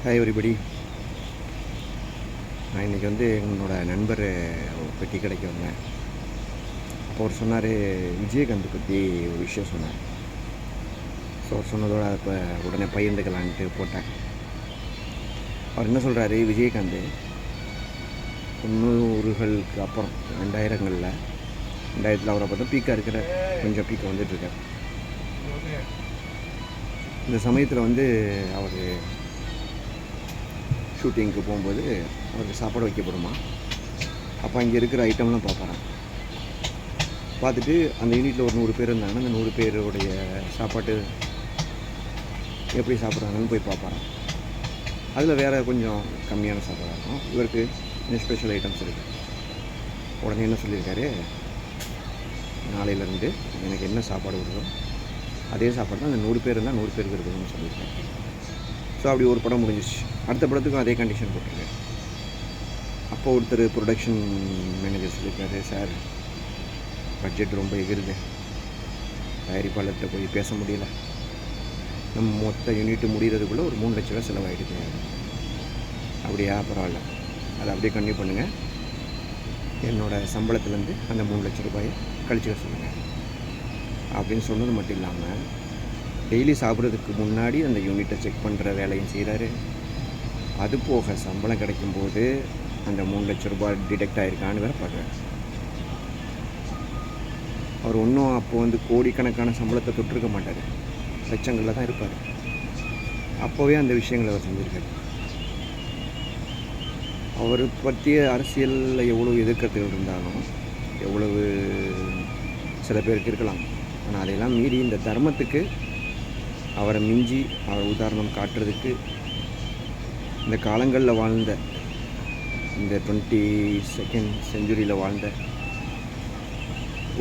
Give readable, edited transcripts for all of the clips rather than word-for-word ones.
Hi everybody. நான் இன்றைக்கி என்னோடய நண்பர் பெட்டி கடைக்கு வந்தேன். அப்போ அவர் சொன்னார், விஜயகாந்த் பற்றி ஒரு விஷயம் சொன்னார். ஸோ அவர் சொன்னதோடு இப்போ உடனே பகிர்ந்துக்கலான்ட்டு போட்டேன். அவர் என்ன சொல்கிறாரு, விஜயகாந்த் 90களுக்கு அப்புறம் 2000களில் அவரை பார்த்தா பீக்காக இருக்கிற கொஞ்சம் பீக்காக வந்துட்டுருக்கார். இந்த சமயத்தில் அவர் ஷூட்டிங்க்கு போகும்போது அவருக்கு சாப்பாடு வைக்கப்படுமா. அப்போ அங்கே இருக்கிற ஐட்டம்லாம் பார்ப்பாரான். பார்த்துட்டு அந்த யூனிட்டில் ஒரு 100 பேர் இருந்தாங்கன்னா அந்த 100 பேருடைய சாப்பாட்டு எப்படி சாப்பிட்றாங்கன்னு போய் பார்ப்பாரான். அதில் வேறு கொஞ்சம் கம்மியான சாப்பாடாக இருக்கும். இவருக்கு இன்னும் ஸ்பெஷல் ஐட்டம்ஸ் இருக்குது. உடனே என்ன சொல்லியிருக்காரு, நாளையிலேருந்து எனக்கு என்ன சாப்பாடு வருதோ அதே சாப்பாடு தான் அந்த 100 பேர் இருந்தால் 100 பேருக்கு இருக்குதுன்னு சொல்லியிருக்கேன். ஸோ அப்படி ஒரு படம் முடிஞ்சிச்சு. அடுத்த படத்துக்கும் அதே கண்டிஷன் போட்டிருக்காரு. அப்போ ஒருத்தர் ப்ரொடக்ஷன் மேனேஜர் சொல்லியிருக்காரு, சார் பட்ஜெட் ரொம்ப எகிருது, தயாரிப்பாளர்கிட்ட போய் பேச முடியல, நம்ம மொத்த யூனிட்டு முடிகிறதுக்குள்ளே ஒரு 3 லட்ச ரூபா செலவாகிடுது. அப்படியா, பரவாயில்ல, அதை அப்படியே கன்டினியூ பண்ணுங்கள், என்னோடய சம்பளத்துலேருந்து அந்த 3 லட்ச ரூபாயை கழிச்சுக்க சொல்லுங்கள் அப்படின்னு சொன்னது மட்டும் இல்லாமல் டெய்லி சாப்பிட்றதுக்கு முன்னாடி அந்த யூனிட்டை செக் பண்ணுற வேலையும் செய்கிறாரு. அது போக சம்பளம் கிடைக்கும்போது அந்த 3 லட்ச ரூபாய் டிடெக்ட் ஆகிருக்கான்னு வேறு பார்க்குறாரு. அவர் ஒன்றும் அப்போது கோடிக்கணக்கான சம்பளத்தை தொட்டிருக்க மாட்டார், லட்சங்களில் தான் இருப்பார். அப்போவே அந்த விஷயங்களை அவர் செஞ்சுருக்காரு. அவர் பற்றிய அரசியலில் எவ்வளோ எதிர்க்கத்துகள் இருந்தாலும், எவ்வளவு சில பேருக்கு இருக்கலாம், ஆனால் அதையெல்லாம் மீறி இந்த தர்மத்துக்கு அவரை மிஞ்சி அவர் உதாரணம் காட்டுறதுக்கு இந்த காலங்களில் வாழ்ந்த, இந்த 22nd செஞ்சுரியில் வாழ்ந்த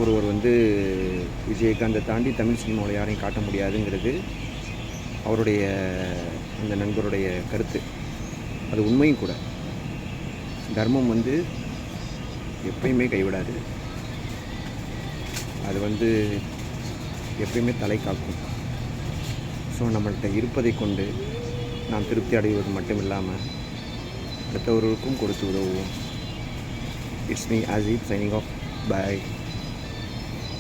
ஒருவர் விஜயகாந்தை தாண்டி தமிழ் சினிமாவில் யாரையும் காட்ட முடியாதுங்கிறது அவருடைய அந்த நண்பருடைய கருத்து. அது உண்மையும் கூட. தர்மம் எப்பயுமே கைவிடாது. அது எப்பயுமே தலை காக்கும். ஸோ நம்மள்கிட்ட இருப்பதை கொண்டு நாம் திருப்தி அடைவது மட்டும் இல்லாமல் அடுத்தவர்களுக்கும் கொடுத்து உதவுவோம். It's me Asif signing off. Bye.